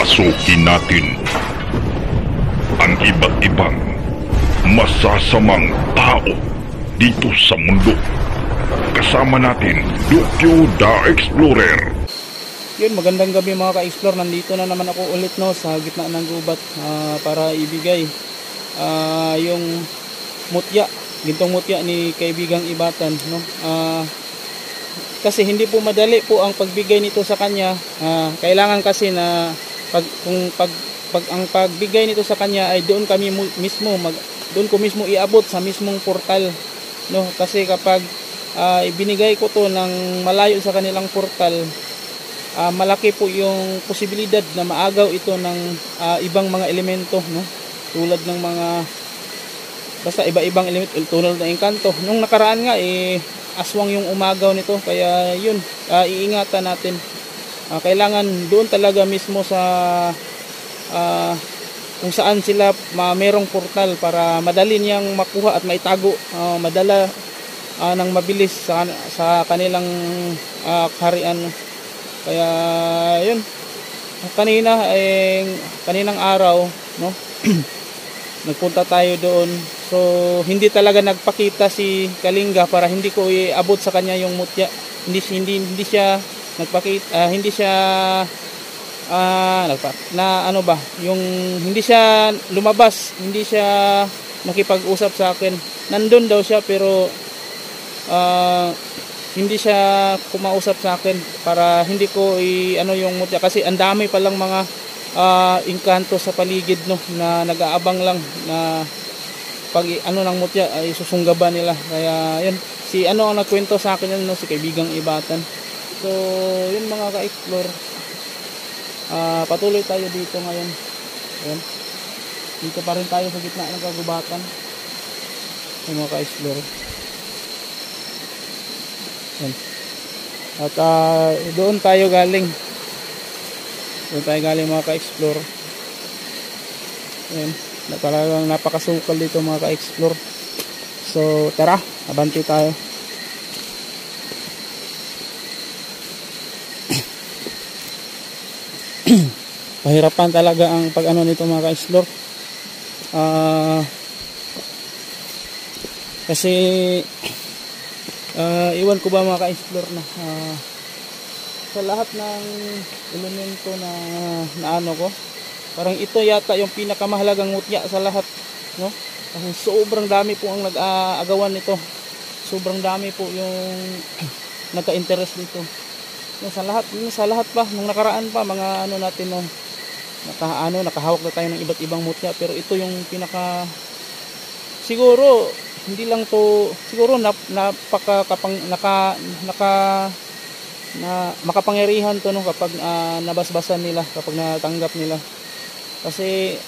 Papasukin natin ang iba't ibang masasamang tao dito sa mundo. Kasama natin, Dokyo the Explorer. Yun, magandang gabi mga ka-explore. Nandito na naman ako ulit sa gitna ng gubat para ibigay yung mutya, gintong mutya ni kaibigang Ibatan, no? Kasi hindi po madali po ang pagbigay nito sa kanya. Kailangan kasi na ang pagbigay nito sa kanya ay doon kami mismo doon ko mismo iabot sa mismong portal, no? Kasi kapag ibinigay ko to ng malayo sa kanilang portal, malaki po yung posibilidad na maagaw ito ng ibang mga elemento, no? Tulad ng mga basta iba-ibang elemento tulad ng engkanto. Nung nakaraan nga aswang yung umagaw nito, kaya yun, iingatan natin. Kailangan doon talaga mismo sa kung saan sila merong portal para madali niyang makuha at maitago, madala ng mabilis sa kanilang kaharian. Kaya yun, kaninang araw, no? Nagpunta tayo doon. So hindi talaga nagpakita si Kalinga para hindi ko iabot sa kanya yung mutya. Hindi siya nagpakita, hindi siya yung hindi siya lumabas, hindi siya nakipag-usap sa akin. Nandun daw siya pero hindi siya kumausap sa akin para hindi ko yung mutya, kasi ang dami pa lang mga engkanto sa paligid, no, na nag-aabang lang na pag ng mutya ay susunggaban nila. Kaya yun, ang nagkwento sa akin yun, no, si kaibigang Ibatan. So yun mga ka-explore, patuloy tayo dito ngayon. Ayan, dito pa rin tayo sa gitna ng kagubatan, yung mga ka-explore. Ayan. At doon tayo galing mga ka-explore. Ayan, talagang napakasukal dito mga ka-explore. So tara, abanti tayo. Pahirapan talaga ang pag-ano nito mga ka-explore. Kasi iwan ko ba mga ka-explore na sa lahat ng elemento na ko, parang ito yata yung pinakamahalagang mutya sa lahat, no? Kasi sobrang dami po ang nag-aagawan nito. Sobrang dami po yung nagka-interest dito. Sa lahat pa nung nakaraan pa mga natin, no, nakahawak na tayo ng iba't ibang mutya, pero ito yung pinaka, siguro hindi lang to, siguro makapangyarihan to, no, kapag nabasbasan nila, kapag natanggap nila. Kasi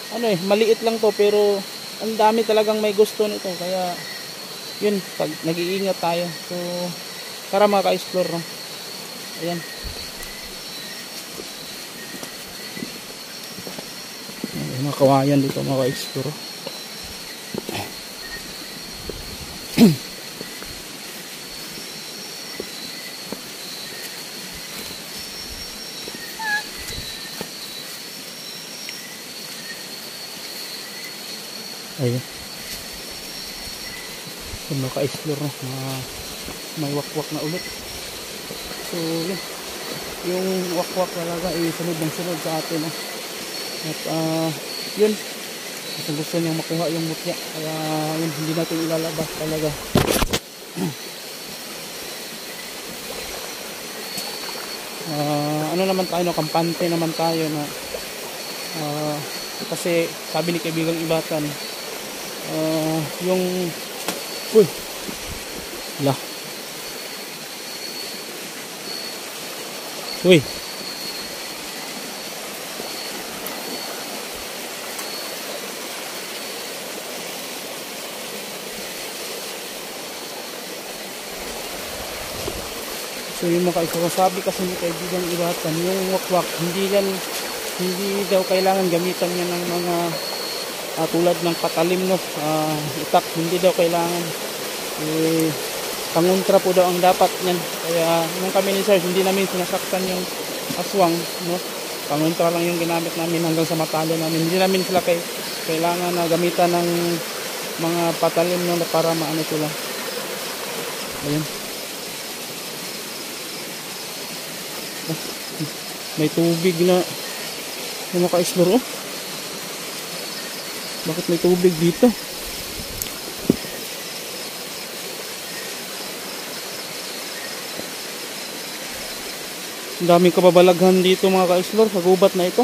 maliit lang to pero ang dami talagang may gusto nito. Kaya yun, pag nag-iingat tayo. So tara mga ka-explore, no? Ayan, mga kawayan dito mga ka-explore. Ayun, yung mga ka-explore, no? May wakwak na ulit. So yun, yung wakwak talaga sunod ng sunod sa atin, no? At yun, gusto niyang makuha yung mutya, kaya yun, hindi natin ilalabas talaga. Naman tayo, kampante naman tayo na kasi sabi ni kaibigang Ibatan, yung uy so yung mga sabi kasi ni kaibigang Ibatan, yung wakwak hindi daw kailangan gamitan niya ng mga tulad ng patalim, no, itak, hindi daw kailangan. Pangontra po daw ang dapat niyan. Kaya nung kami ni Sir, hindi namin sinasaktan yung aswang, no, Pangontra lang yung ginamit namin hanggang sa matalo namin. Hindi namin sila kailangan na gamitan ng mga patalim no, para maano sila. Ayun. May tubig na naka-explore oh. Bakit may tubig dito? Ang daming kababalaghan dito mga ka-explore sa gubat na ito.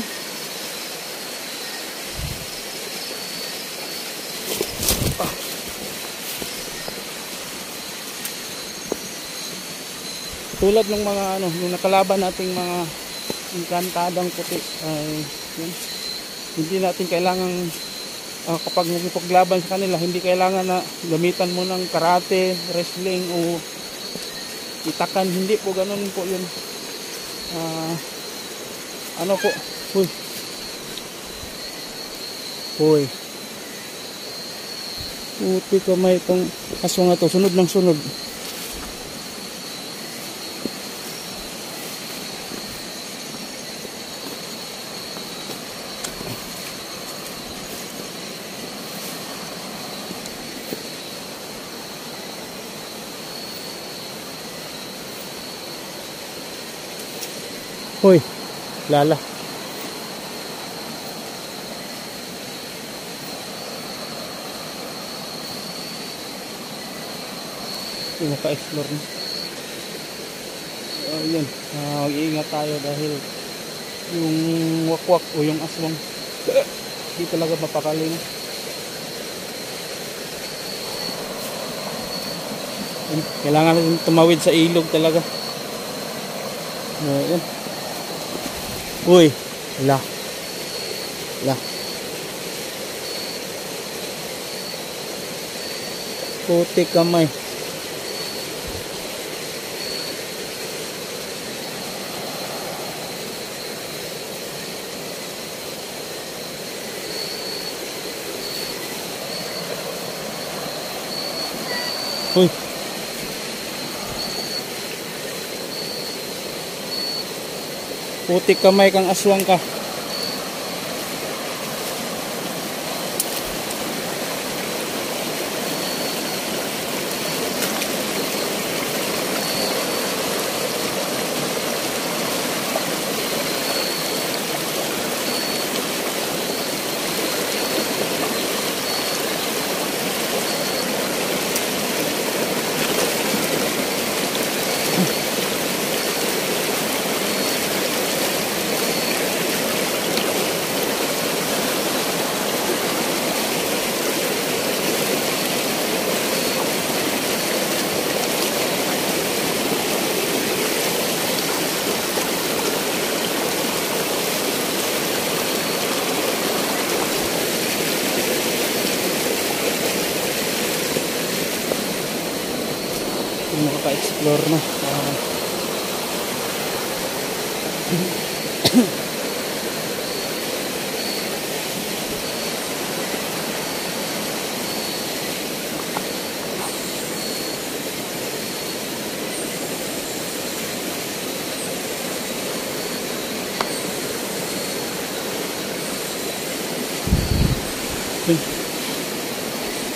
Tulad ng mga ano, yung nakalaban nating mga inkantadang puti ay yun. Hindi natin kailangan kapag nagpaglaban sa kanila, hindi kailangan na gamitan mo ng karate, wrestling o itakan, hindi po ganun po yun. Ano po, huy puti kamay itong aswang na to, sunod ng sunod. Hoy, lala. Yung maka-explore na. Yun, mag-iingat tayo dahil yung wakwak o yung aswang hindi talaga mapakali na. Kailangan natin tumawid sa ilog talaga. Yun. Uy, la. Putik kamay. Uy. Putik kamay kang aswang ka. Makaka-explore na.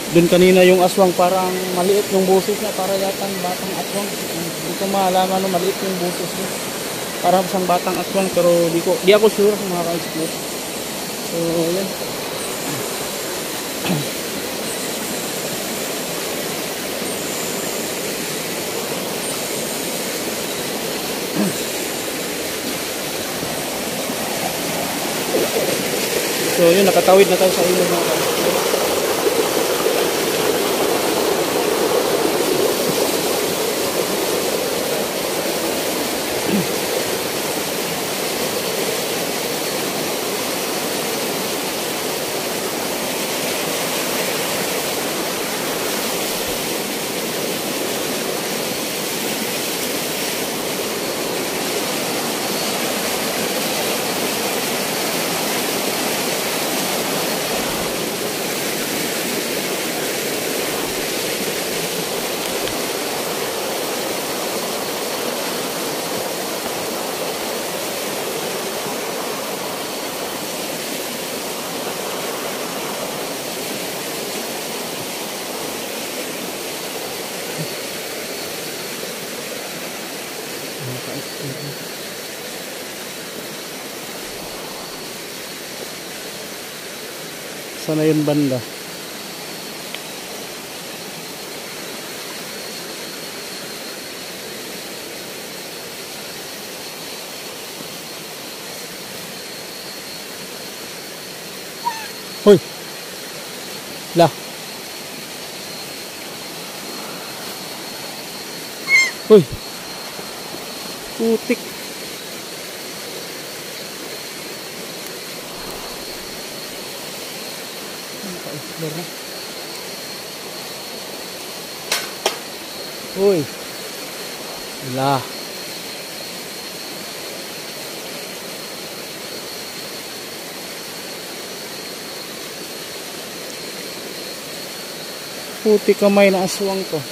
Doon kanina yung aswang parang maliit yung boses niya, para yatang batang aswang. Hindi ko malaman no, maliit yung boses niya. Parang isang batang aswang pero di ako sure kung makaka-explore. So, yan. So, yun, nakatawid na tayo sa ilog mga ka-explore. asa na yun banda. Hoy! La! Hoy! Putik! Naka-explore na. Hoy! La! Puti kamay na aswang to.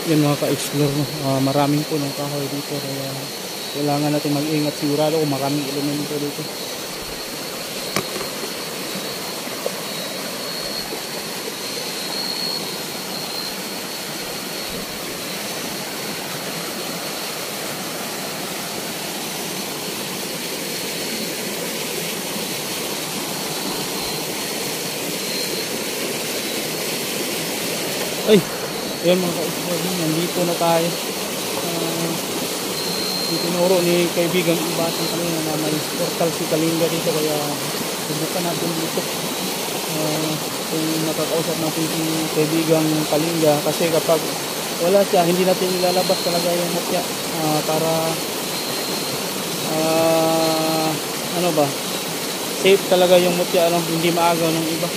Yan mga ka-explore, no? Maraming punong kahoy dito kaya kailangan natin mag-ingat, sigurado kung maraming elemento dito. Ay! Ayan mga ka-explore, nandito na tayo. Tinuro ni kaibigang Ibatan kanina na may portal si Kalinga dito, kaya subukan natin dito. Kung nakakausap natin si kaibigang Kalinga, kasi kapag wala siya, hindi natin ilalabas talaga yung mutya para ano ba, safe talaga yung mutya, hindi maagaw ng iba.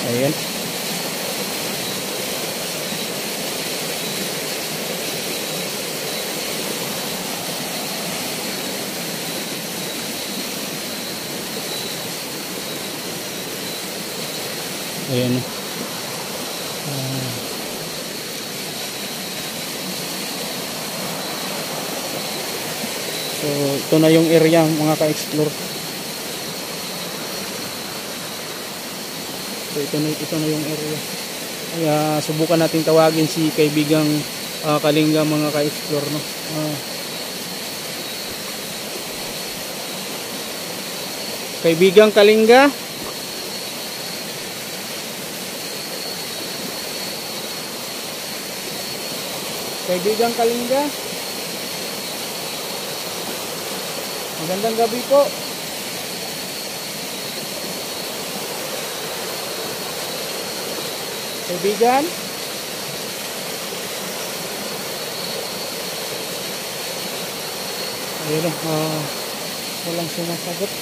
Ayan. Ayan. So, ito na yung area mga ka-explore. So, ito na yung area. Kaya subukan natin tawagin si kaibigang Kalinga mga ka-explore, no? Kaibigang Kalinga? Kaibigang Kalinga? Magandang gabi po. Kaibigan? Ayun, walang sumasagot.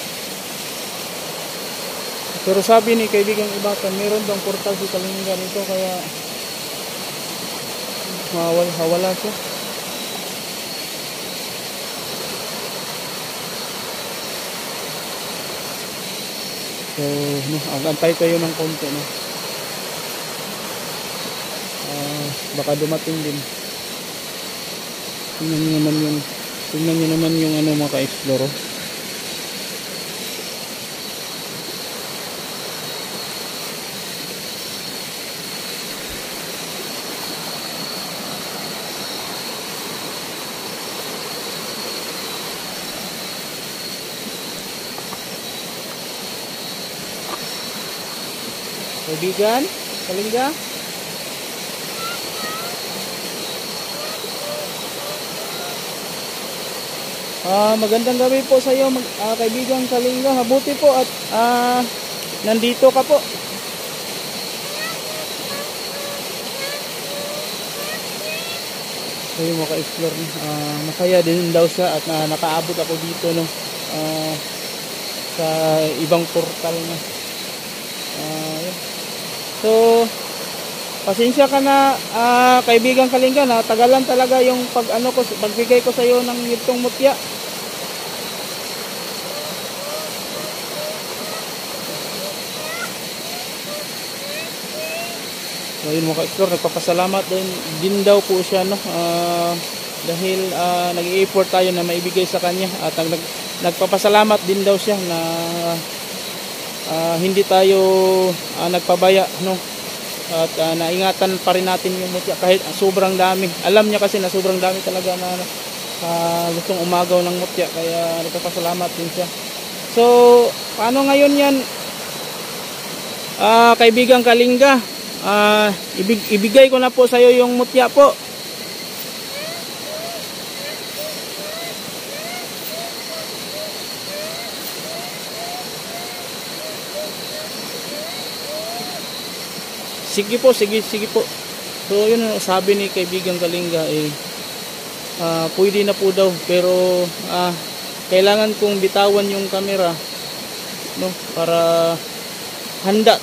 Pero sabi ni kaibigang Ibatan, meron daw portal si Kalinga nito, kaya wala siya. So, agantay tayo ng konti, no? Baka dumating din. Tingnan nyo naman yung mga ka-explore. Kaibigan, Kalinga? Magandang gabi po sa iyo, kaibigang Kalinga. Mabuti po at nandito ka po. So yung maka-explore, masaya din daw siya at nakaabot ako dito no, sa ibang portal na. Yun. So pasensya ka na, kaibigang Kalinga, na tagalan talaga yung pagbigay ko sa iyo ng itong mutya. So yun mga ka-explore, nagpapasalamat din daw po siya no, dahil nag-i-effort tayo na maibigay sa kanya at nagpapasalamat din daw siya na hindi tayo nagpabaya no, at naingatan pa rin natin yung mutya kahit sobrang dami. Alam niya kasi na sobrang dami talaga na gustong umagaw ng mutya, kaya nagpapasalamat din siya. So paano ngayon yan, kaibigang Kalinga? Ibigay ko na po sa iyo yung mutya po. Sige po, sige po. So yun ang sabi ni kaibigang Kalinga, pwede na po daw, pero kailangan kong bitawan yung camera no, para handa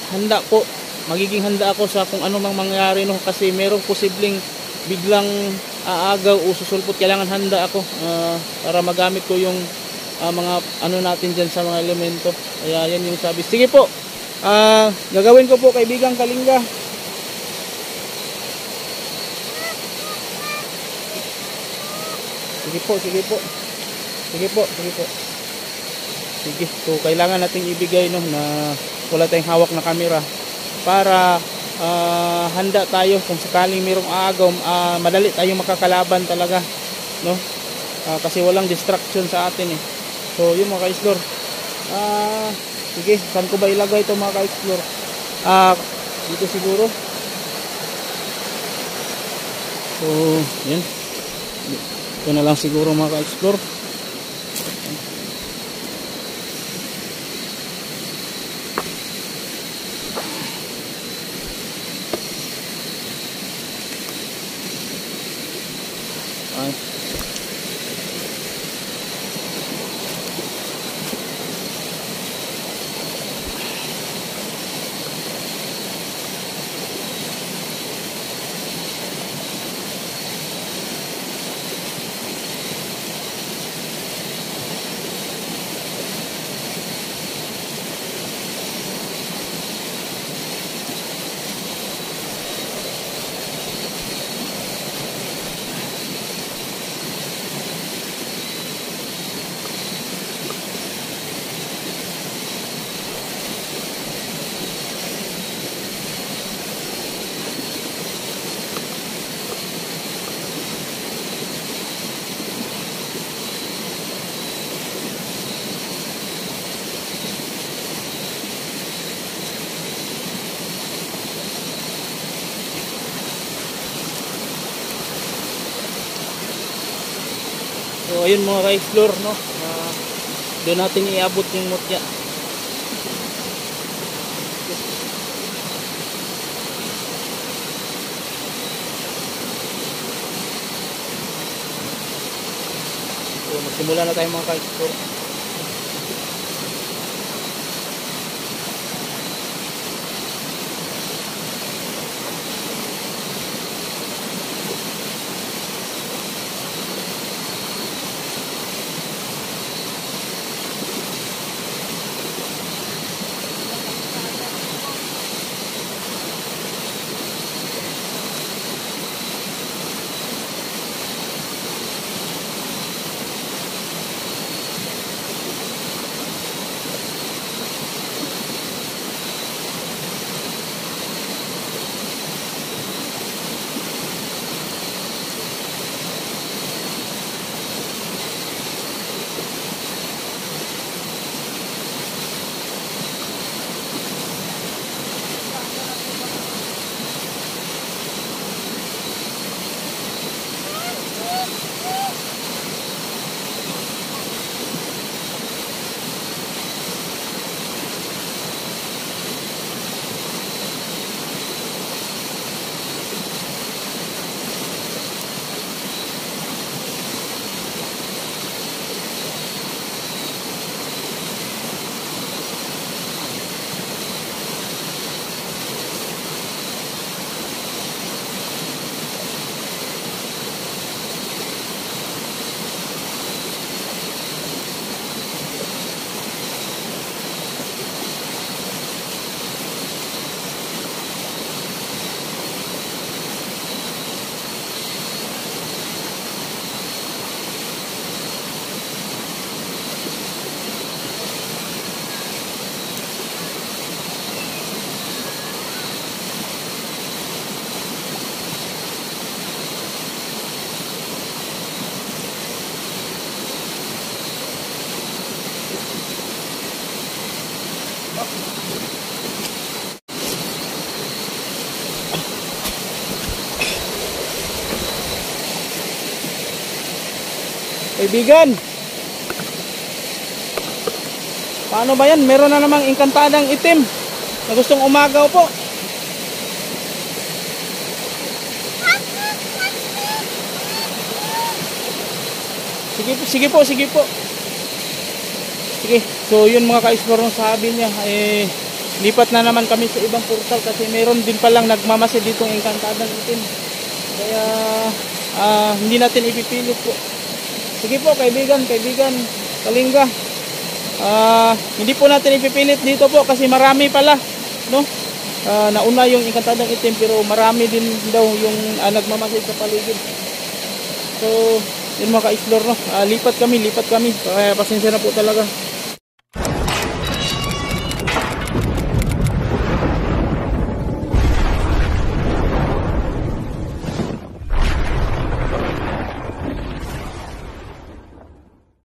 po. Magiging handa ako sa kung ano mang mangyari no, kasi merong posibleng biglang aagaw o susulpot. Kailangan handa ako para magamit ko yung mga ano natin dyan sa mga elemento. Kaya yan yung sabi. Sige po, gagawin ko po, kaibigang Kalinga. Sige po. Sige, so kailangan nating ibigay no, na wala tayong hawak na camera para handa tayo kung sakaling mayroong aagaw, madali tayong makakalaban talaga no, kasi walang distraction sa atin eh. So yun mga ka-explore, sige, saan ko ba ilagay ito mga ka-explore? Dito siguro. So yun, ito na lang siguro mga ka-explore. So ayun mga ka-explore no, doon natin iabot yung mutya. So magsimula na tayo mga ka-explore. Kaibigan, paano ba yan? Meron na namang inkantadang itim na gustong umagaw po. Sige po. Sige, so yun mga ka-explore, nung sabi niya, lipat na naman kami sa ibang portal kasi meron din palang nagmamasid ditong inkantadang itim. Kaya hindi natin ipipilit po. Sige po kaibigan, Kalinga. Hindi po natin ipipilit dito po kasi marami pala, no? Nauna yung inkantadang itim pero marami din daw yung nagmamasid sa paligid. So yun mga ka-explore, no? Lipat kami. Kaya pasensya na po talaga.